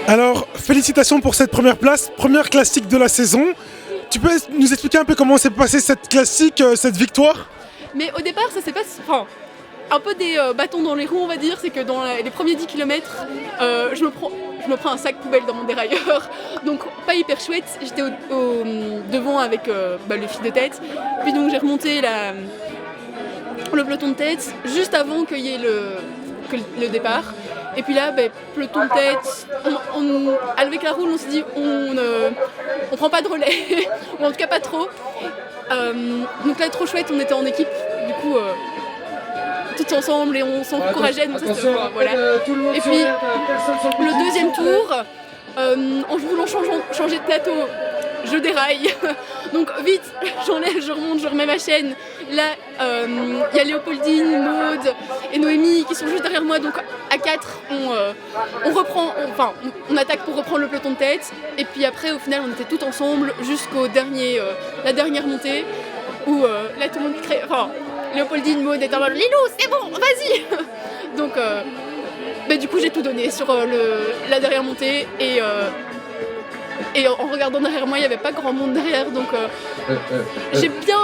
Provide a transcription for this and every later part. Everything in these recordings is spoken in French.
Alors, félicitations pour cette première place, première classique de la saison. Tu peux nous expliquer un peu comment s'est passée cette classique, cette victoire? Mais au départ, ça s'est pas... Enfin, un peu des bâtons dans les roues, on va dire. C'est que dans les premiers 10 km, je me prends un sac poubelle dans mon dérailleur. Donc, pas hyper chouette. J'étais devant avec le fil de tête. Puis donc, j'ai remonté le peloton de tête juste avant qu'il y ait le départ. Et puis là, peloton de tête, avec la roule, on s'est dit on prend pas de relais, ou en tout cas pas trop. Donc là, trop chouette, on était en équipe, du coup, tous ensemble et on s'encourageait. Donc ça, voilà. Et puis, le deuxième tour, en voulant changer de plateau, je déraille. Donc vite, j'enlève, je remonte, je remets ma chaîne. Là, il y a Léopoldine, Maude et Noémie qui sont juste derrière moi. Donc à 4, on attaque pour reprendre le peloton de tête. Et puis après, au final, on était tous ensemble jusqu'au la dernière montée où là tout le monde crée. Enfin, Léopoldine, Maude est en mode Lilou, c'est bon, vas-y. Donc, du coup, j'ai tout donné sur la dernière montée et en regardant derrière moi, il n'y avait pas grand monde derrière, donc j'ai bien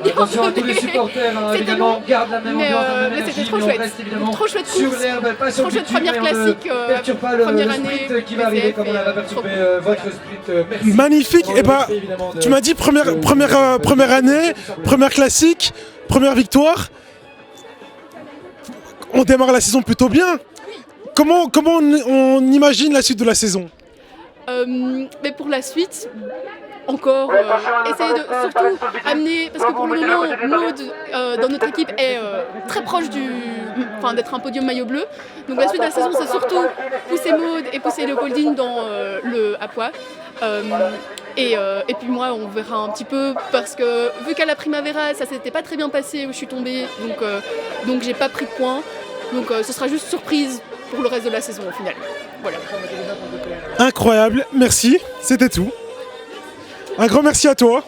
attention à tous les supporters, hein, évidemment, garde la même ambiance, la même énergie, c'était trop chouette. Reste évidemment Trop chouette sur course, l'herbe, pas sur trop le chouette bitume, première classique, perturbe pas le première sprint année, qui va arriver comme on a perturbé votre sprint. Merci. Magnifique. Et tu m'as dit première année, première classique, première victoire. On démarre la saison plutôt bien. Comment on imagine la suite de la saison? Mais pour la suite, encore essayer de surtout amener, parce que pour le moment, Maude dans notre équipe est très proche d'être un podium maillot bleu. Donc la suite de la saison, c'est surtout pousser Maude et pousser Léopoldine dans le à poids. Et puis moi, on verra un petit peu, parce que vu qu'à la Primavera, ça s'était pas très bien passé où je suis tombée, donc j'ai pas pris de points. Donc ce sera juste surprise pour le reste de la saison au final. Voilà. Incroyable, merci, c'était tout. Un grand merci à toi.